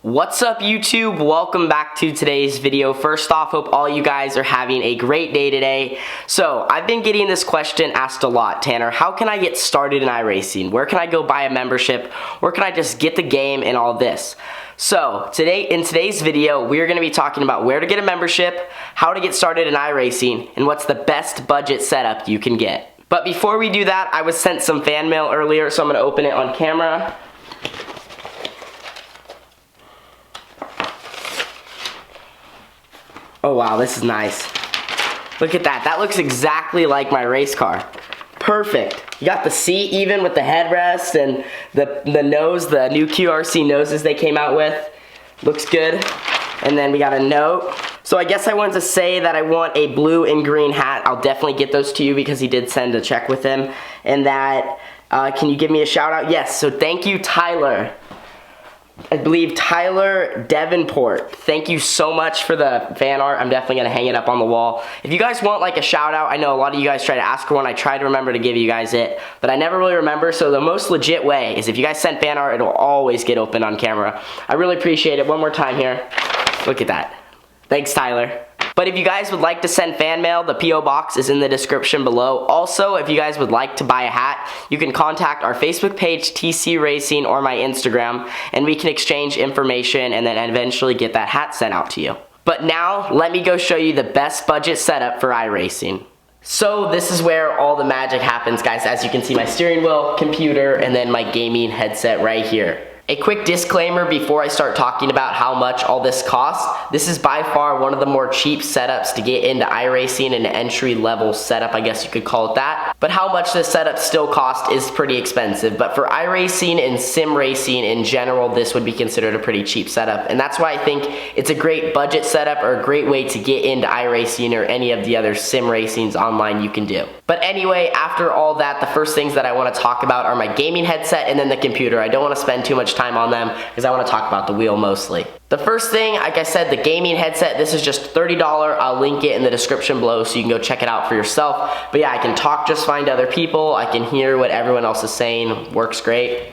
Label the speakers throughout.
Speaker 1: What's up YouTube? Welcome back to today's video. First off, hope all you guys are having a great day today. So I've been getting this question asked a lot. Tanner, how can I get started in iRacing? Where can I go buy a membership? Where can I just get the game and all this? So in today's video, we're going to be talking about where to get a membership, how to get started in iRacing, and what's the best budget setup you can get. But before we do that, I was sent some fan mail earlier, so I'm going to open it on camera. Oh wow, this is nice. Look at that. That looks exactly like my race car. Perfect. You got the seat even with the headrest and the nose, the new QRC noses they came out with. Looks good. And then we got a note. So I guess I wanted to say that I want a blue and green hat. I'll definitely get those to you because he did send a check with him. And that, can you give me a shout out? Yes, so thank you, Tyler. I believe Tyler Davenport. Thank you so much for the fan art. I'm definitely going to hang it up on the wall. If you guys want like a shout out, I know a lot of you guys try to ask for one. I try to remember to give you guys it, but I never really remember. So the most legit way is if you guys send fan art, it'll always get open on camera. I really appreciate it. One more time here. Look at that. Thanks, Tyler. But if you guys would like to send fan mail, the P.O. box is in the description below. Also, if you guys would like to buy a hat, you can contact our Facebook page, TC Racing, or my Instagram, and we can exchange information and then eventually get that hat sent out to you. But now, let me go show you the best budget setup for iRacing. So this is where all the magic happens, guys. As you can see, my steering wheel, computer, and then my gaming headset right here. A quick disclaimer before I start talking about how much all this costs. This is by far one of the more cheap setups to get into iRacing, an entry-level setup, I guess you could call it that. But how much this setup still costs is pretty expensive. But for iRacing and sim racing in general, this would be considered a pretty cheap setup. And that's why I think it's a great budget setup or a great way to get into iRacing or any of the other sim racings online you can do. But anyway, after all that, the first things that I want to talk about are my gaming headset and then the computer. I don't want to spend too much time on them because I want to talk about the wheel mostly. The first thing, like I said, the gaming headset, this is just $30. I'll link it in the description below so you can go check it out for yourself. But yeah, I can talk just fine to other people. I can hear what everyone else is saying. Works great.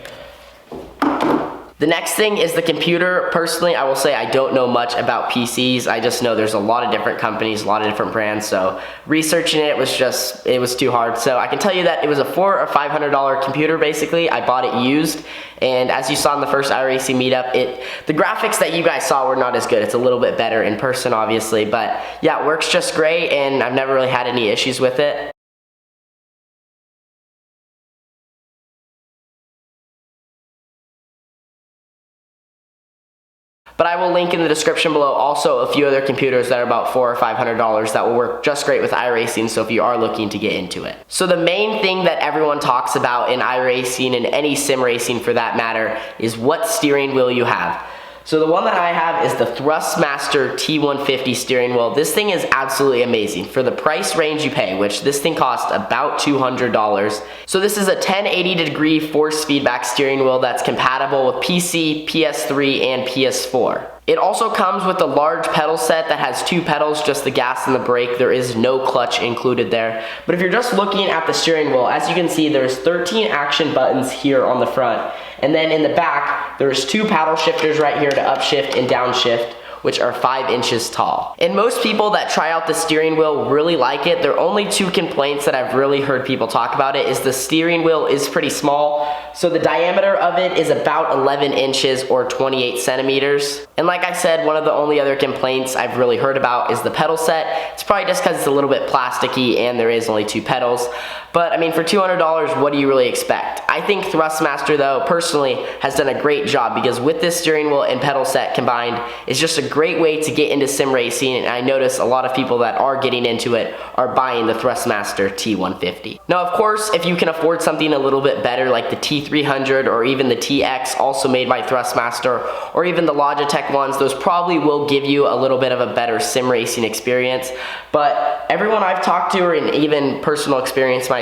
Speaker 1: The next thing is the computer. Personally, I will say I don't know much about PCs. I just know there's a lot of different companies, a lot of different brands, so researching it was too hard. So I can tell you that it was a $400 or $500 computer basically. I bought it used, and as you saw in the first iRacing meetup, the graphics that you guys saw were not as good. It's a little bit better in person, obviously, but yeah, it works just great, and I've never really had any issues with it. But I will link in the description below also a few other computers that are about $400 or $500 that will work just great with iRacing, so if you are looking to get into it. So the main thing that everyone talks about in iRacing and any sim racing for that matter is what steering wheel you have. So the one that I have is the Thrustmaster T150 steering wheel. This thing is absolutely amazing for the price range you pay, which this thing costs about $200. So this is a 1080-degree force feedback steering wheel that's compatible with PC, PS3, and PS4. It also comes with a large pedal set that has two pedals, just the gas and the brake. There is no clutch included there. But if you're just looking at the steering wheel, as you can see, there's 13 action buttons here on the front. And then in the back, there's two paddle shifters right here to upshift and downshift, which are 5 inches tall. And most people that try out the steering wheel really like it. There are only two complaints that I've really heard people talk about it is the steering wheel is pretty small. So the diameter of it is about 11 inches or 28 centimeters. And like I said, one of the only other complaints I've really heard about is the pedal set. It's probably just because it's a little bit plasticky and there is only two pedals. But I mean, for $200, what do you really expect? I think Thrustmaster, though, personally has done a great job because with this steering wheel and pedal set combined, it's just a great way to get into sim racing, and I notice a lot of people that are getting into it are buying the Thrustmaster T150. Now, of course, if you can afford something a little bit better like the T300 or even the TX, also made by Thrustmaster, or even the Logitech ones, those probably will give you a little bit of a better sim racing experience. But everyone I've talked to, or in even personal experience myself,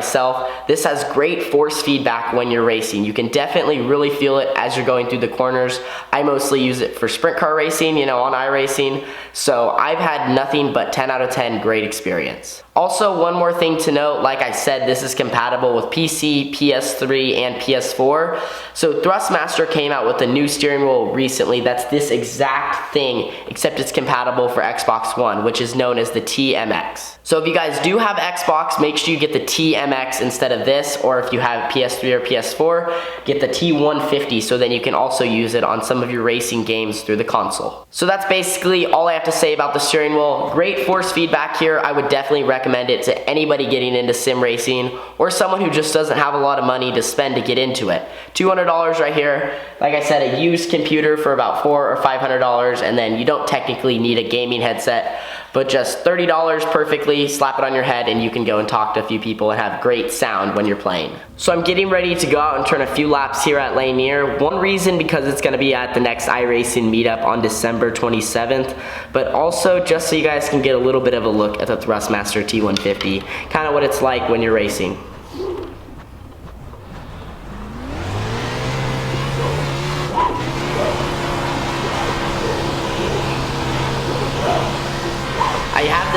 Speaker 1: this has great force feedback when you're racing. You can definitely really feel it as you're going through the corners. I mostly use it for sprint car racing, you know, on iRacing. So I've had nothing but 10 out of 10 great experience. Also, one more thing to note, like I said, this is compatible with PC, PS3, and PS4. So Thrustmaster came out with a new steering wheel recently that's this exact thing, except it's compatible for Xbox One, which is known as the TMX. So if you guys do have Xbox, make sure you get the TMX instead of this, or if you have PS3 or PS4, get the T150, so then you can also use it on some of your racing games through the console. So that's basically all I have to say about the steering wheel. Great force feedback here. I would definitely recommend it to anybody getting into sim racing, or someone who just doesn't have a lot of money to spend to get into it. $200 right here. Like I said, a used computer for about $400 or $500, and then you don't technically need a gaming headset, but just $30 perfectly, slap it on your head, and you can go and talk to a few people and have great sound when you're playing. So I'm getting ready to go out and turn a few laps here at Lanier. One reason, because it's gonna be at the next iRacing meetup on December 27th, but also just so you guys can get a little bit of a look at the Thrustmaster T150, kind of what it's like when you're racing. I have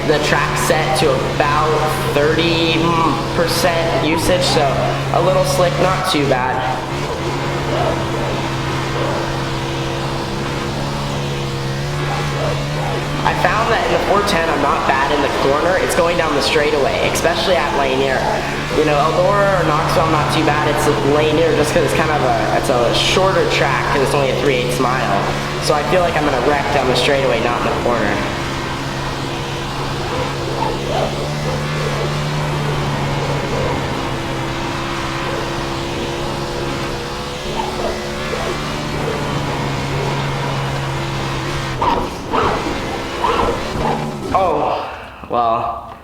Speaker 1: the track set to about 30% usage, so a little slick, not too bad. I found that in the 410 I'm not bad in the corner. It's going down the straightaway, especially at Lanier. You know, Eldora or Knoxville I'm not too bad. It's Lanier just because it's kind of a shorter track because it's only a 3/8 mile. So I feel like I'm gonna wreck down the straightaway, not in the corner. Oh, well,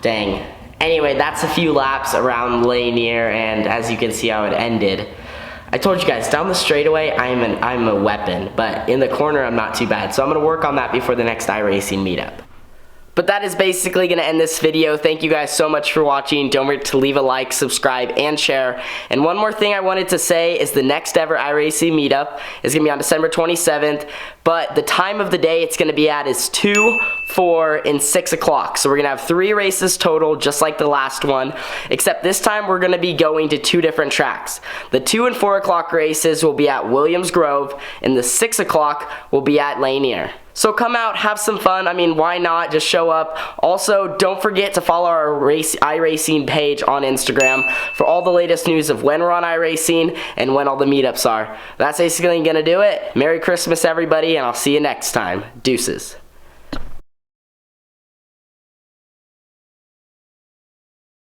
Speaker 1: dang. Anyway, that's a few laps around Lanier, and as you can see how it ended. I told you guys, down the straightaway, I'm a weapon, but in the corner, I'm not too bad. So I'm gonna work on that before the next iRacing meetup. But that is basically going to end this video. Thank you guys so much for watching. Don't forget to leave a like, subscribe, and share. And one more thing I wanted to say is the next ever iRacing meetup is going to be on December 27th. But the time of the day it's going to be at is 2, 4, and 6 o'clock. So we're going to have 3 races total, just like the last one. Except this time we're going to be going to 2 different tracks. The 2 and 4 o'clock races will be at Williams Grove, and the 6 o'clock will be at Lanier. So come out, have some fun. I mean, why not? Just show up. Also, don't forget to follow our iRacing page on Instagram for all the latest news of when we're on iRacing and when all the meetups are. That's basically gonna do it. Merry Christmas, everybody, and I'll see you next time. Deuces.